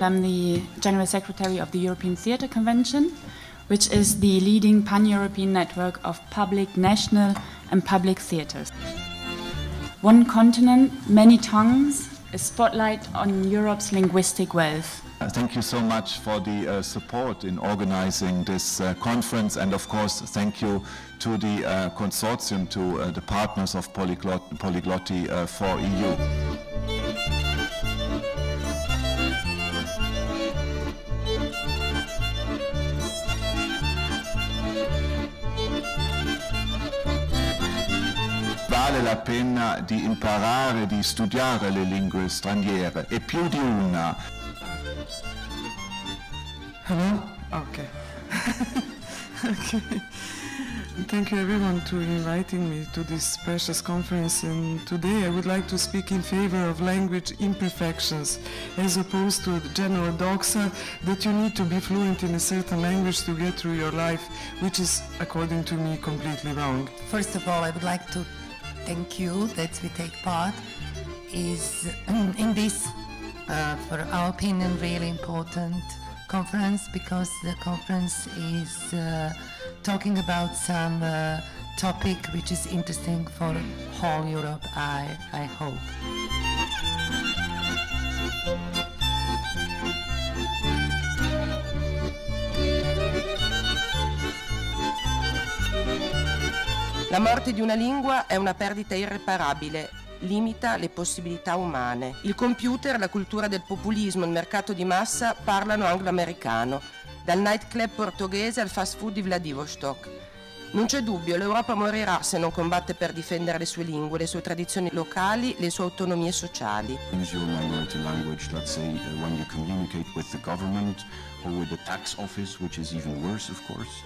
I'm the General Secretary of the European Theatre Convention, which is the leading pan-European network of public, national and public theatres. One continent, many tongues, a spotlight on Europe's linguistic wealth. Thank you so much for the support in organizing this conference, and of course thank you to the consortium, to the partners of Poliglotti4.eu. Vale la pena di imparare, di studiare le lingue straniere, e più di una. Hello? Okay. Okay. Thank you everyone to inviting me to this precious conference, and today I would like to speak in favor of language imperfections as opposed to the general doxa that you need to be fluent in a certain language to get through your life, which is, according to me, completely wrong. First of all, I would like to thank you that we take part in this, for our opinion, really important conference, because the conference is talking about some topic which is interesting for whole Europe, I hope. La morte di una lingua è una perdita irreparabile, limita le possibilità umane. Il computer, la cultura del populismo, il mercato di massa parlano anglo-americano, dal nightclub portoghese al fast food di Vladivostok. Non c'è dubbio, l'Europa morirà se non combatte per difendere le sue lingue, le sue tradizioni locali, le sue autonomie sociali. Use your minority language, let's say, when you communicate with the government or with the tax office, which is even worse, of course.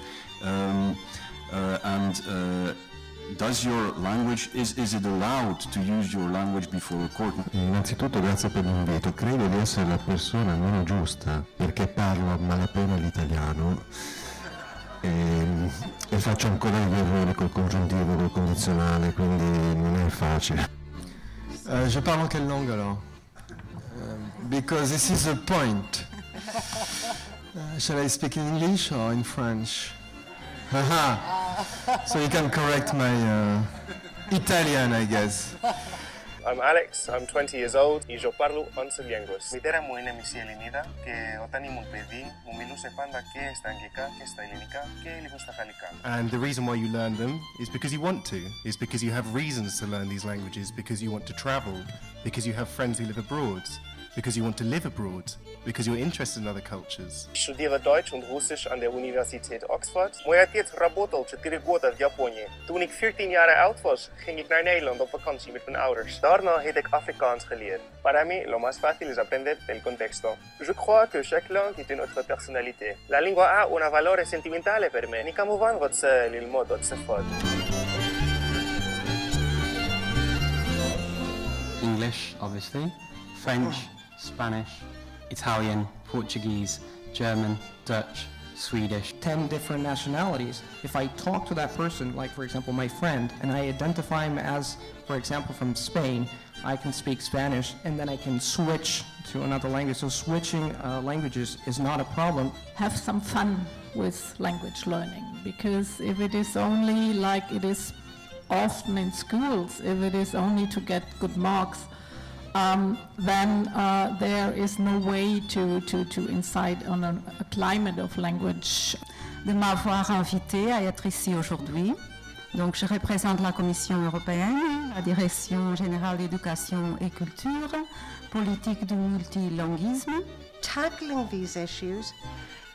Does your language, is it allowed to use your language before a court? Innanzitutto grazie per l'invito. Credo di essere la persona meno giusta perché parlo a malapena l'italiano e faccio ancora degli errori col congiuntivo, col condizionale, quindi non è facile. Je parle en quelle langue alors? Because this is the point. Shall I speak in English or in French? Haha. So you can correct my Italian, I guess. I'm Alex, I'm 20 years old και eu parlo 11 línguas. Μητέρα μου είναι μισή Ελληνίδα και όταν ήμουν παιδί μου μιλούσε πάντα και στα αγγλικά και στα ελληνικά και λίγο στα γαλλικά. And the reason why you learn them is because you want to, is because you have reasons to learn these languages, because you want to travel, because you have friends who live abroad, because you want to live abroad, because you're interested in other cultures. Ich studiere Deutsch und Russisch an der Universität Oxford. Мой отец работал 4 года в Японии. Toen ik 14 jaar oud was, ging ik naar Nederland op vakantie met mijn ouders. Daarna heb ik Afrikaans geleerd. Para mí, lo más fácil es aprender del contexto. Je crois que chaque langue est une autre personnalité. La lingua ha un valore sentimentale per me. Nici כמובן רוצה ללמוד עוד שפות. English, obviously. French, Spanish, Italian, Portuguese, German, Dutch, Swedish. 10 different nationalities. If I talk to that person, like for example my friend, and I identify him as, for example, from Spain, I can speak Spanish and then I can switch to another language. So switching languages is not a problem. Have some fun with language learning, because if it is only like it is often in schools, if it is only to get good marks, then there is no way to incite on a climate of language. De m'avoir invité à être ici aujourd'hui. Donc je représente la Commission européenne, la Direction générale d'éducation et culture, politique du multilinguisme. Tackling these issues,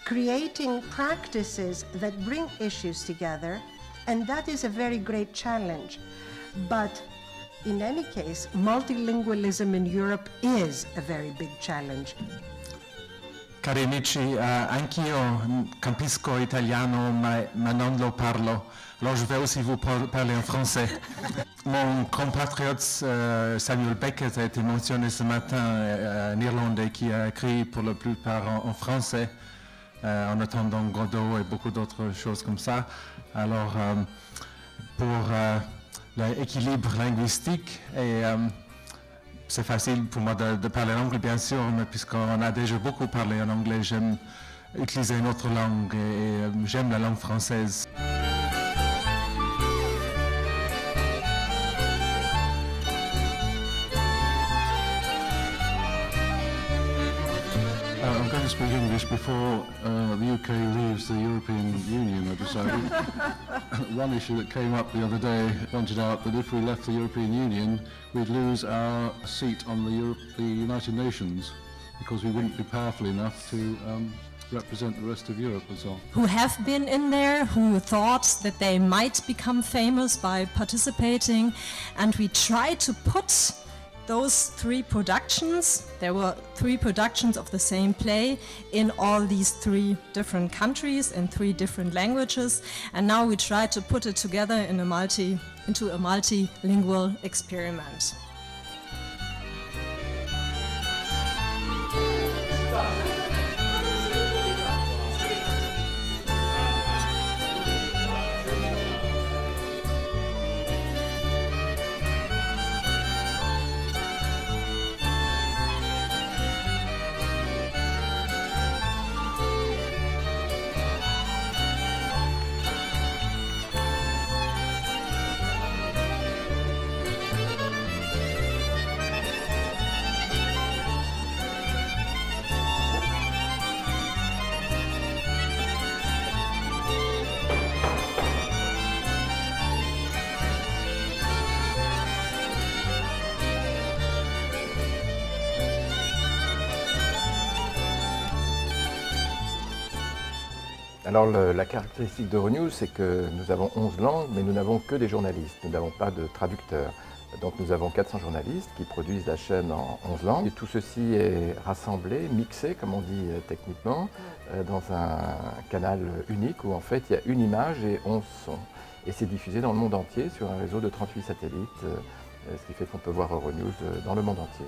creating practices that bring issues together, and that is a very great challenge. But in any case, multilingualism in Europe is a very big challenge. Cari amici, anch'io capisco italiano, ma non lo parlo. Alors je vais aussi vous parler en français. Mon compatriote Samuel Beckett a été mentionné ce matin, un Irlandais qui a écrit pour la plupart en français, en attendant Godot et beaucoup d'autres choses comme ça. Alors, pour l'équilibre linguistique et c'est facile pour moi de parler anglais, bien sûr, mais puisqu'on a déjà beaucoup parlé en anglais, j'aime utiliser une autre langue et j'aime la langue française. I'm going to speak English before the UK leaves the European Union, I decided. One issue that came up the other day pointed out that if we left the European Union, we'd lose our seat on the United Nations because we wouldn't be powerful enough to represent the rest of Europe as well. Who have been in there, who thought that they might become famous by participating, and we tried to put those 3 productions, there were 3 productions of the same play in all these 3 different countries in 3 different languages, and now we try to put it together in into a multilingual experiment. Alors la caractéristique d'Euronews, c'est que nous avons 11 langues, mais nous n'avons que des journalistes, nous n'avons pas de traducteurs. Donc nous avons 400 journalistes qui produisent la chaîne en 11 langues. Et tout ceci est rassemblé, mixé, comme on dit techniquement, dans un canal unique où en fait il y a une image et 11 sons. Et c'est diffusé dans le monde entier sur un réseau de 38 satellites, ce qui fait qu'on peut voir Euronews dans le monde entier.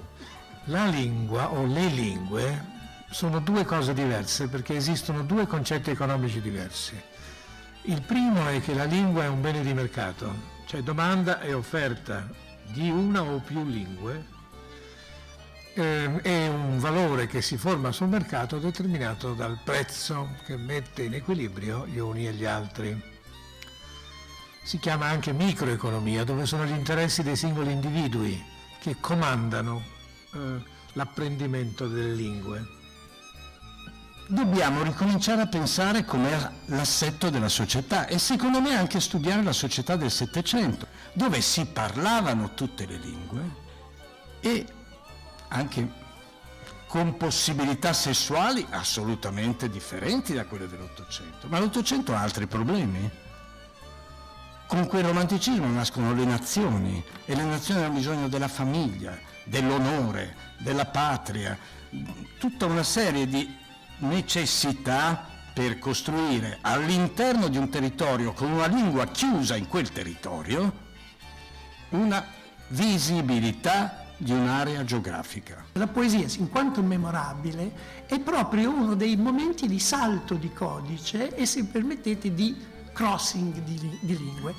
La lingua o le lingue sono 2 cose diverse perché esistono 2 concetti economici diversi. Il primo è che la lingua è un bene di mercato, cioè domanda e offerta di una o più lingue è un valore che si forma sul mercato determinato dal prezzo che mette in equilibrio gli uni e gli altri. Si chiama anche microeconomia, dove sono gli interessi dei singoli individui che comandano l'apprendimento delle lingue. Dobbiamo ricominciare a pensare com'è l'assetto della società e secondo me anche studiare la società del Settecento, dove si parlavano tutte le lingue e anche con possibilità sessuali assolutamente differenti da quelle dell'Ottocento. Ma l'Ottocento ha altri problemi. Con quel romanticismo nascono le nazioni e le nazioni hanno bisogno della famiglia, dell'onore, della patria, tutta una serie di necessità per costruire all'interno di un territorio con una lingua chiusa in quel territorio una visibilità di un'area geografica. La poesia, in quanto memorabile, è proprio uno dei momenti di salto di codice e, se permettete, di crossing di lingue.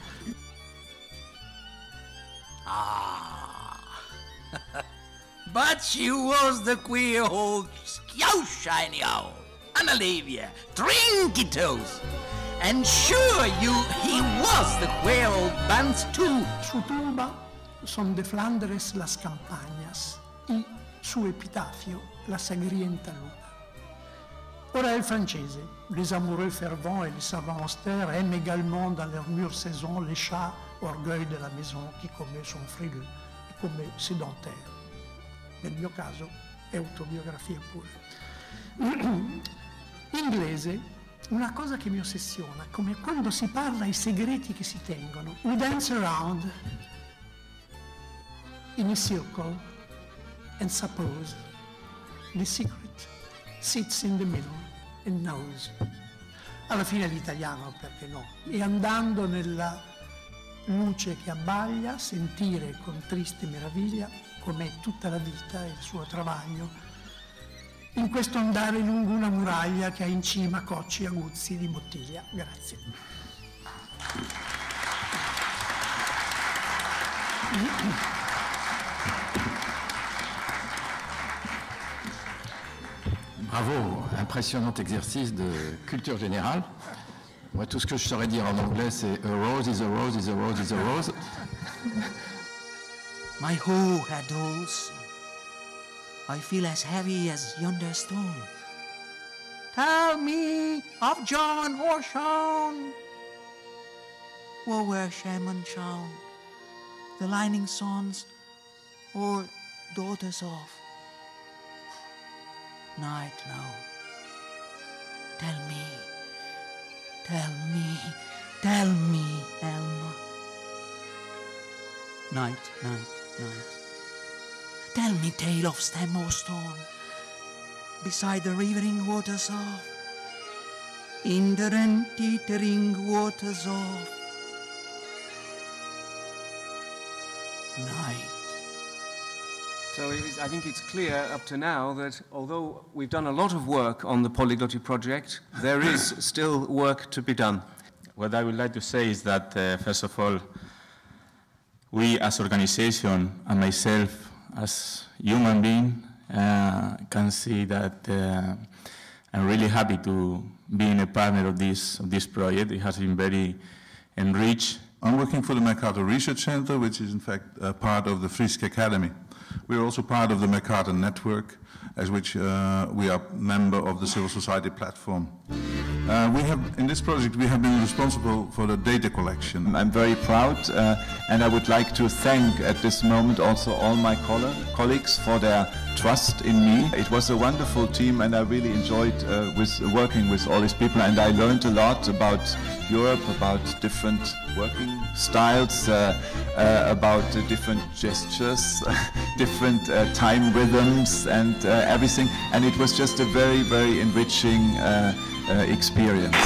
But she was the queer old shiny owl, Analavia, Trinky Toes. And sure he was the queer old Bunce too. Su tumba son de Flandres las campañas y su epitafio la sagrienta luna. Ora è il francese. Les amoureux fervents et les savants austères aiment également dans leurs mûres saisons les chats, orgueil de la maison, qui come sono frileux e come sédentaires. Nel mio caso è autobiografia pure. Inglese, una cosa che mi ossessiona, come quando si parla ai segreti che si tengono. We dance around in a circle and suppose the secret sits in the middle and knows. Alla fine l'italiano, perché no? E andando nella luce che abbaglia, sentire con triste meraviglia com'è tutta la vita e il suo travaglio, in questo andare lungo una muraglia che ha in cima cocci aguzzi di bottiglia. Grazie. Bravo, impressionnant exercice de culture générale. Moi, tout ce que je saurais dire en anglais, c'est a rose is a rose is a rose is a rose. My whole head also. I feel as heavy as yonder stone. Tell me of John or Sean. Or where shaman shown, the lining sons or daughters of night now. Tell me, Elma. Night. Tell me tale of stem or stone, beside the rivering waters of, in the teetering waters of night. So I think it's clear up to now that although we've done a lot of work on the Poliglotti project, there is still work to be done. What I would like to say is that, first of all, we as organization and myself as human being can see that I'm really happy to being a partner of this project. It has been very enriched. I'm working for the Mercator Research Center, which is in fact part of the Friesque Academy. We're also part of the Mercator Network, as which we are member of the civil society platform. In this project, we have been responsible for the data collection. I'm very proud, and I would like to thank at this moment also all my colleagues for their trust in me. It was a wonderful team, and I really enjoyed working with all these people, and I learned a lot about Europe, about different working styles, about different gestures, different time rhythms and everything, and it was just a very, very enriching experience.